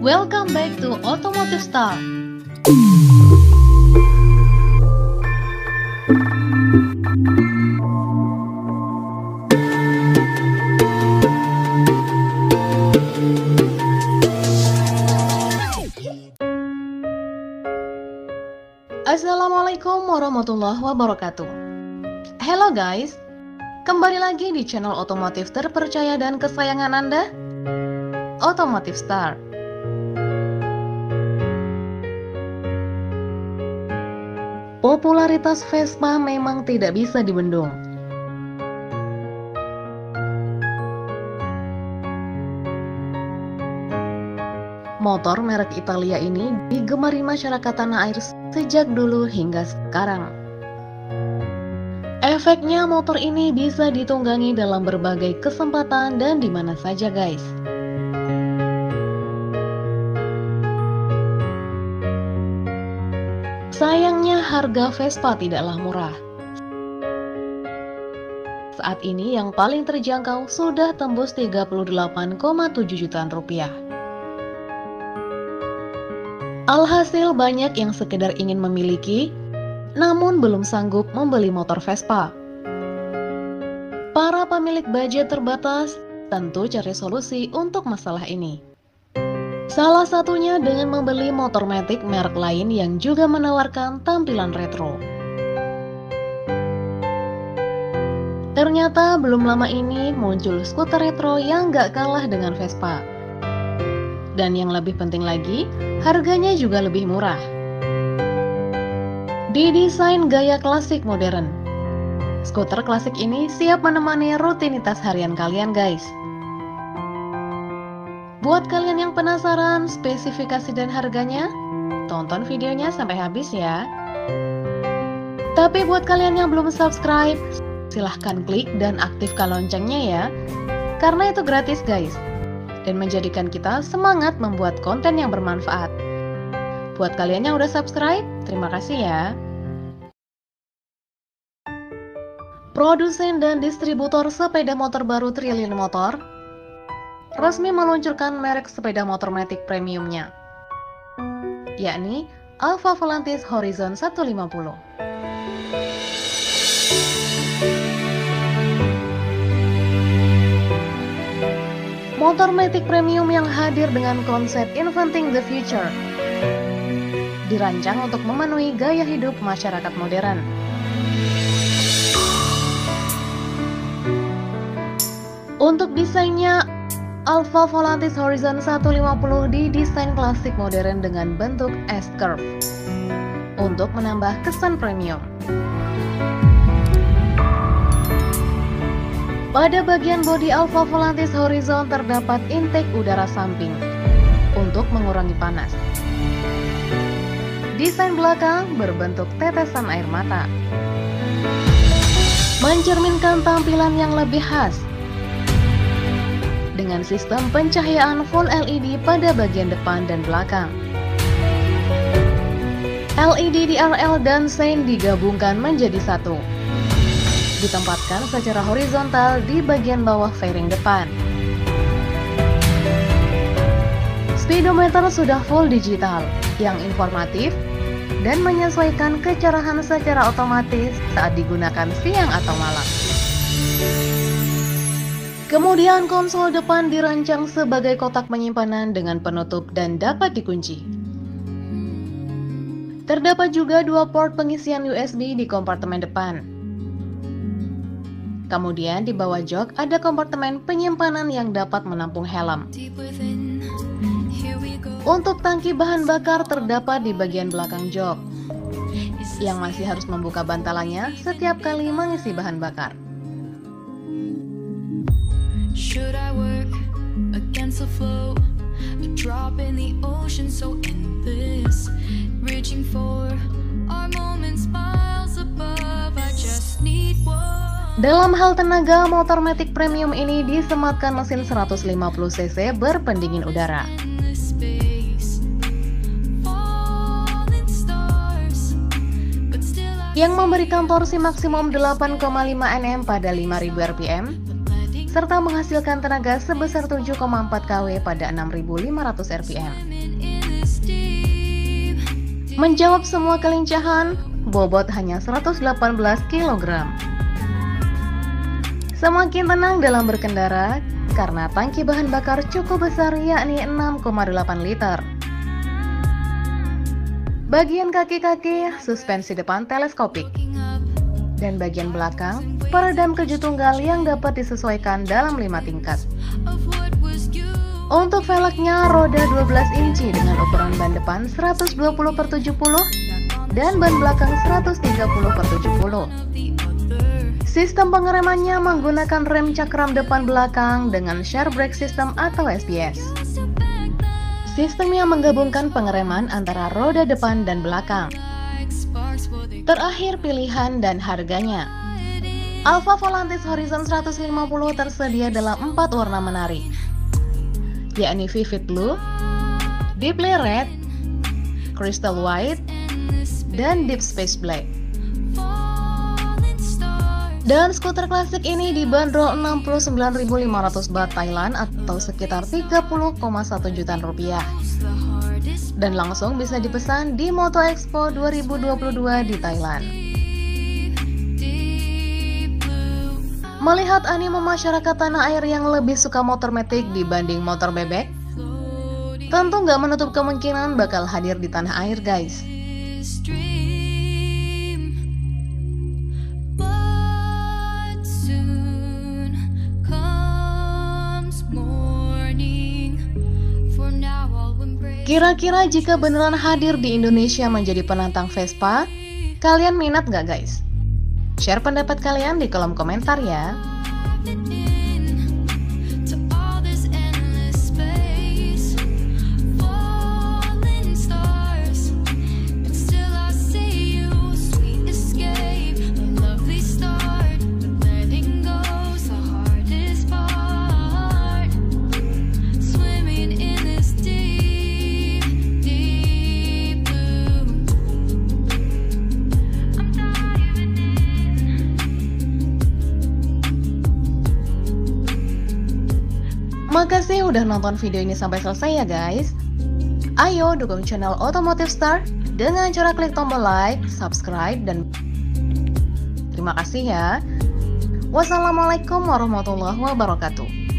Welcome back to Automotive Star. Assalamualaikum warahmatullahi wabarakatuh. Hello guys, kembali lagi di channel otomotif terpercaya dan kesayangan Anda, Automotive Star. Popularitas Vespa memang tidak bisa dibendung. Motor merek Italia ini digemari masyarakat tanah air sejak dulu hingga sekarang. Efeknya motor ini bisa ditunggangi dalam berbagai kesempatan dan di mana saja guys. Sayangnya harga Vespa tidaklah murah. Saat ini yang paling terjangkau sudah tembus 38,7 jutaan rupiah. Alhasil banyak yang sekedar ingin memiliki, namun belum sanggup membeli motor Vespa. Para pemilik budget terbatas tentu cari solusi untuk masalah ini. Salah satunya dengan membeli motor matic merek lain yang juga menawarkan tampilan retro. Ternyata belum lama ini muncul skuter retro yang gak kalah dengan Vespa. Dan yang lebih penting lagi, harganya juga lebih murah. Didesain gaya klasik modern, skuter klasik ini siap menemani rutinitas harian kalian guys. Buat kalian yang penasaran spesifikasi dan harganya, tonton videonya sampai habis ya. Tapi buat kalian yang belum subscribe, silahkan klik dan aktifkan loncengnya ya, karena itu gratis guys, dan menjadikan kita semangat membuat konten yang bermanfaat. Buat kalian yang udah subscribe, terima kasih ya. Produsen dan distributor sepeda motor baru Trillian Motor resmi meluncurkan merek sepeda motor matic premiumnya, yakni Alfa Volantis Horizon 150. Motor matic premium yang hadir dengan konsep Inventing the Future, dirancang untuk memenuhi gaya hidup masyarakat modern. Untuk desainnya, Alfa Volantis Horizon 150 didesain klasik modern dengan bentuk S-curve untuk menambah kesan premium. Pada bagian bodi Alfa Volantis Horizon terdapat intake udara samping untuk mengurangi panas. Desain belakang berbentuk tetesan air mata, mencerminkan tampilan yang lebih khas dengan sistem pencahayaan full LED pada bagian depan dan belakang. LED DRL dan sein digabungkan menjadi satu, ditempatkan secara horizontal di bagian bawah fairing depan. Speedometer sudah full digital yang informatif dan menyesuaikan kecerahan secara otomatis saat digunakan siang atau malam. Kemudian konsol depan dirancang sebagai kotak penyimpanan dengan penutup dan dapat dikunci. Terdapat juga dua port pengisian USB di kompartemen depan. Kemudian di bawah jok ada kompartemen penyimpanan yang dapat menampung helm. Untuk tangki bahan bakar terdapat di bagian belakang jok, yang masih harus membuka bantalannya setiap kali mengisi bahan bakar. Should I work against the flow? A drop in the ocean so endless, reaching for our moments miles above. I just need one. Dalam hal tenaga, motor matic premium ini disematkan mesin 150 cc berpendingin udara. Yang memberikan torsi maksimum 8,5 Nm pada 5000 rpm serta menghasilkan tenaga sebesar 7,4 kW pada 6.500 rpm. Menjawab semua kelincahan, bobot hanya 118 kg. Semakin tenang dalam berkendara karena tangki bahan bakar cukup besar, yakni 6,8 liter. Bagian kaki-kaki suspensi depan teleskopik, dan bagian belakang peredam keju tunggal yang dapat disesuaikan dalam 5 tingkat. Untuk velgnya roda 12 inci dengan ukuran ban depan 120/70 dan ban belakang 130/70. Sistem pengeremannya menggunakan rem cakram depan belakang dengan share brake system atau SPS. Sistemnya menggabungkan pengereman antara roda depan dan belakang. Terakhir, pilihan dan harganya. Alfa Volantis Horizon 150 tersedia dalam 4 warna menarik, yakni Vivid Blue, Deeply Red, Crystal White, dan Deep Space Black. Dan skuter klasik ini dibanderol 69.500 baht Thailand atau sekitar 30,1 jutaan rupiah. Dan langsung bisa dipesan di Moto Expo 2022 di Thailand. Melihat animo masyarakat tanah air yang lebih suka motor matic dibanding motor bebek, tentu nggak menutup kemungkinan bakal hadir di tanah air, guys. Kira-kira jika beneran hadir di Indonesia menjadi penantang Vespa, kalian minat nggak, guys? Share pendapat kalian di kolom komentar ya. Makasih udah nonton video ini sampai selesai ya guys. Ayo dukung channel Automotive Star dengan cara klik tombol like, subscribe, dan terima kasih ya. Wassalamualaikum warahmatullahi wabarakatuh.